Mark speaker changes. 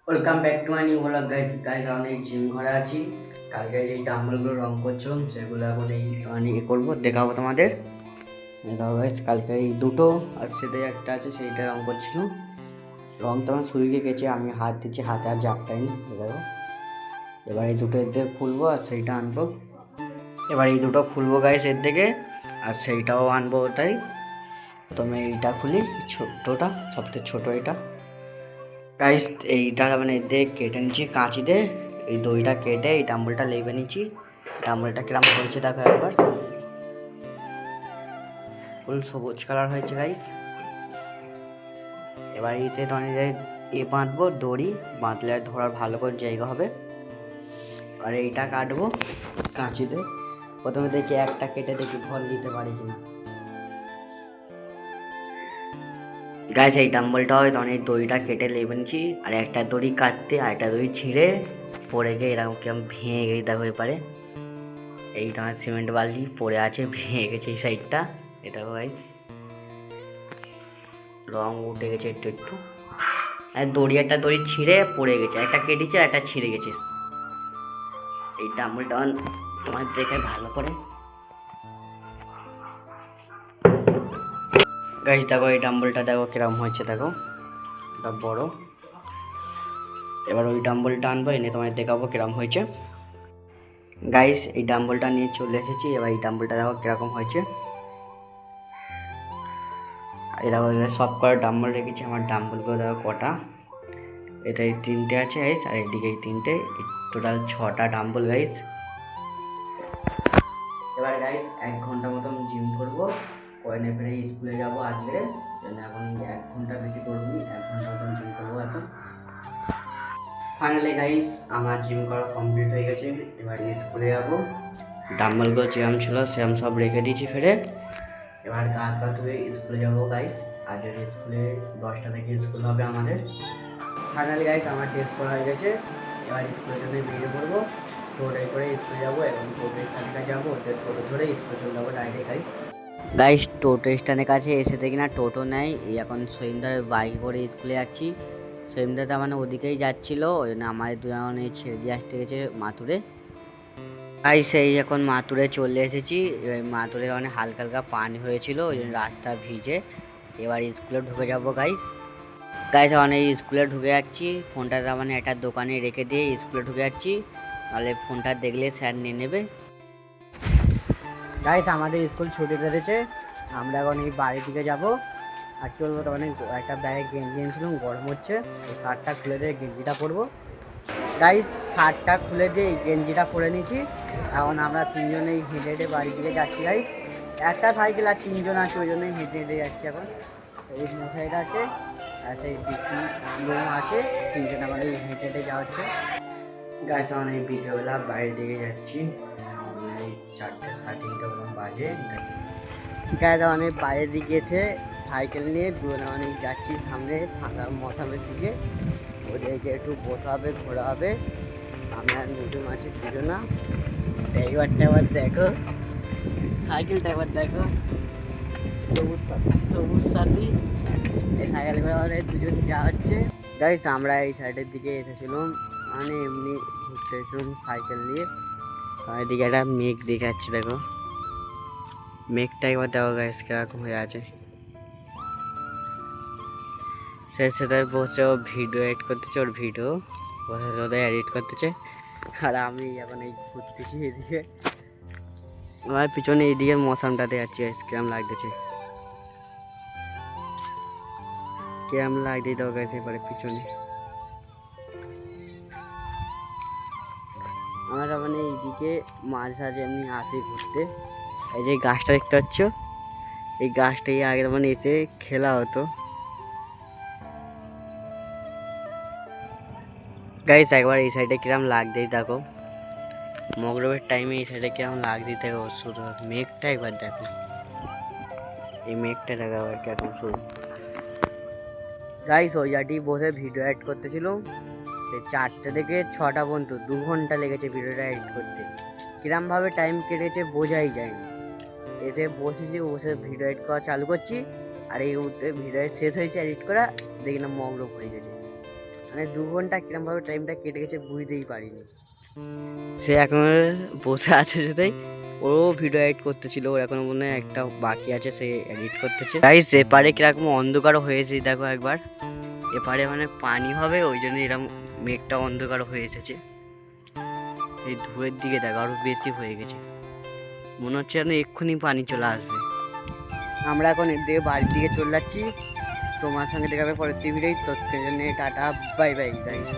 Speaker 1: Welcome back to my new blog guys আমি এই gym ঘরে আছি। কালকে যে ডাম্বলগুলো রং করছিলাম সেগুলো এখন এই মানে করবো, দেখাবো তোমাদের। দেখো গাইস, কালকে এই দুটো আর সেটাই একটা আছে, সেইটা রং করছিলাম। রং তো আমার শুকিয়ে গেছে, আমি হাত দিচ্ছি, হাতে আর জাপটাইনি। দেখো এবার এই দুটো এর থেকে খুলবো আর সেইটা আনবো। এবার এই দুটো খুলবো গাইস এর থেকে, আর সেইটাও আনবো। তাই প্রথমে এইটা খুলি, ছোট্টটা, সবথেকে ছোটো এটা। গাইস এইটা মানে দিয়ে কেটে নিচ্ছি কাঁচি দিয়ে, এই দইটা কেটে এই ডাম্বলটা লেবে নিচ্ছি। ডাম্বলটা কিরম হয়েছে দেখো একবার, ফুল সবুজ কালার হয়েছে গাইস। এবার এতে তোমাদের এ বাঁধবো, দড়ি বাঁধলে ধরার ভালো করে জায়গা হবে। আর এইটা কাটবো কাঁচিতে, প্রথমে দেখি একটা কেটে দেখি ভর দিতে পারি কিনা। গাইস এই ডাম্বলটা হয় তখন এই দড়িটা কেটে লেবে নিচ্ছি, আর একটা দড়ি কাটতে আর একটা দড়ি ছিঁড়ে পড়ে গিয়ে এরকম কেমন ভেঙে গেছে দেখো এবারে। এই তোমার সিমেন্ট বালি পড়ে আছে, ভেঙে গেছে এই সাইডটা। এটা গাইস রং উঠে গেছে একটু একটু, আর একটা দড়ি ছিঁড়ে পড়ে গেছে, একটা কেটেছে একটা ছিঁড়ে গেছে। এই ডাম্বলটা তোমার দেখে ভালো করে গাইস দেখো, এই ডাম্বলটা দেখো কিরম হয়েছে, দেখো এটা বড়। এবার ওই ডাম্বলটা আনবো, এনে তোমায় দেখাবো কিরম হয়েছে। গাইস এই ডাম্বলটা নিয়ে চলে এসেছি, এবার এই ডাম্বলটা দেখো কিরকম হয়েছে। এরকম সব কটা ডাম্বল রেখেছি, আমার ডাম্বলগুলো দেখো কটা, এটা এই তিনটে আছে গাইস, আর এদিকে এই তিনটে, টোটাল 6টা ডাম্বল গাইস। এবার গাইস 1 ঘন্টা মতন জিম করবো, করে ফেরে স্কুলে যাবো আজকে। এখন 1 ঘন্টা বেশি করবো, 1 ঘন্টা মতন জিম করবো এখন। ফাইনালি গাইস আমার জিম করা কমপ্লিট হয়ে গেছে, এবার স্কুলে যাবো। ডাম্বলগুলো যেরম ছিল সেরম সব রেখে দিয়েছি ফেরে। এবার গা হাত পা ধুয়ে স্কুলে যাবো গাইস। আজকের স্কুলে 10টা থেকে স্কুল হবে আমাদের। ফাইনালি গাইস আমার টেস্ট করা হয়ে গেছে, এবার স্কুলের জন্য বেরিয়ে পড়বো। টোটোয় করে স্কুলে যাবো, এবং টোটো স্ট্যান্ডে যাবো, ওদের টোটো ধরে স্কুলে চলে যাবো ডাইরেক্ট গাইস। গাইস টোটো স্ট্যান্ডের কাছে এসে দেখি না টোটো নেই, এই এখন সৈন্দার বাইক করে স্কুলে যাচ্ছি। সৈন্দাটা মানে ওদিকেই যাচ্ছিল, ওই জন্য আমাদের দুজনে ছেড়ে দিয়ে আসতে গেছে মাতুরে। গাইস এই এখন মাতুরে চলে এসেছি, এবার মাতুরে অনেক হালকা হালকা পানি হয়েছিল, ওই জন্য রাস্তা ভিজে। এবার স্কুলে ঢুকে যাবো গাইস। গাইস অনেক স্কুলে ঢুকে যাচ্ছি, ফোনটা মানে একটা দোকানে রেখে দিয়ে স্কুলে ঢুকে যাচ্ছি, নাহলে ফোনটা দেখলে স্যার নিয়ে নেবে। গাইস আমাদের স্কুল ছুটি ধরেছে, আমরা এখন এই বাড়ির দিকে যাবো। আর কি বলবো, তখন একটা ব্যাগে গেঞ্জি এনেছিলাম, গরম হচ্ছে, এই শার্টটা খুলে দিয়ে গেঞ্জিটা পরবো। গাইস শার্টটা খুলে দিয়ে এই গেঞ্জিটা পরে নিয়েছি, এখন আমরা তিনজনেই হেঁটে হেঁটে বাড়ির দিকে যাচ্ছি গাইস। একটা সাইকেল আর তিনজন আছে, ওই জন্যই হেঁটে হেঁটে যাচ্ছি এখন। এই মশাইটা আছে আর সেই বিক্রি আছে, তিনজন আমাদের হেঁটে হেঁটে যাওয়া হচ্ছে। গাইস আমার এই বিকেলবেলা বাইরের দিকে যাচ্ছি, এই 4টে 3:30 ওরকম বাজে। গাইস অনেক বাইরের দিকে গেছে সাইকেল নিয়ে, দুজনে অনেক যাচ্ছি সামনে ফাঁকা মশামের দিকে, ওদেরকে একটু বসাবে ঘোরাবে। আমি আর মিঠু মাছি দুজনা। ড্রাইভারটা এবার দেখো, সাইকেলটা এবার দেখো, সবুজ সাথী সবুজ সাথী, এই সাইকেল করে আমাদের দুজন যাওয়া হচ্ছে। গাইস আমরা এই সাইডের দিকে এসেছিলাম, মানে এমনি ঘুরতে এসেছিলাম সাইকেল নিয়ে। এদিকে একটা মেঘ দেখাচ্ছে, দেখো মেঘটা একবার দেখো গাইস কিরকম হয়ে আছে। সেই সাথে বসে ও ভিডিও এডিট করতেছে, ওর ভিডিও বসে ওদের এডিট করতেছে, আর আমি এখন এই ঘুরতেছি এদিকে। আমার পিছনে এইদিকে মৌসামটাতে যাচ্ছি, কিরম লাগতেছে, কিরম লাগতে দাও গাইস এবারে পিছনে। আমরা মানে এইদিকে মাঝে সাঝে এমনি আসি ঘুরতে। এই যে গাছটা দেখতে পাচ্ছ, এই গাছটাই আগে মানে এসে খেলা হতো। গাইস একবার এই সাইডে কিরম লাগতেই দেখো, মগরবের টাইমে এই সাইডে কিরম লাগতেই দেখো শুরু। মেঘটা একবার দেখো, এই মেঘটা দেখো আবার কিরকম শুরু। গাইস ওই জায়গাটি বসে ভিডিও এডিট করতেছিল, সেই 4টে থেকে 6টা পর্যন্ত 2 ঘন্টা লেগেছে ভিডিওটা এডিট করতে। কিরমভাবে টাইম কেটেছে বোঝাই যায়নি। এসে বসেছি, বসে ভিডিও এডিট করা চালু করছি, আর এই ভিডিও শেষ হয়েছে এডিট করা, দেখি না মগরব হয়ে গেছে। মানে 2 ঘন্টা কিরমভাবে টাইমটা কেটে গেছে বুঝতেই পারিনি। সে এখন বসে আছে যেটাই, ও ভিডিও এডিট করতেছিল, ওর এখনো মনে হয় একটা বাকি আছে, সে এডিট করতেছে। গাইস এপারে কিরকম অন্ধকার হয়েছে দেখো একবার, এপারে মানে পানি হবে ওই জন্য এরকম মেঘটা অন্ধকার হয়ে এসেছে। এই ধূয়ের দিকে দেখো আরো বেশি হয়ে গেছে, মনে হচ্ছে যেন এক্ষুনি পানি চলে আসবে। আমরা এখন এর দিকে বাড়ির দিকে চলে যাচ্ছি, তোমার সঙ্গে দেখা হবে পরের ভিডিওই। তো সেই জন্য টাটা বাই বাই গাইস।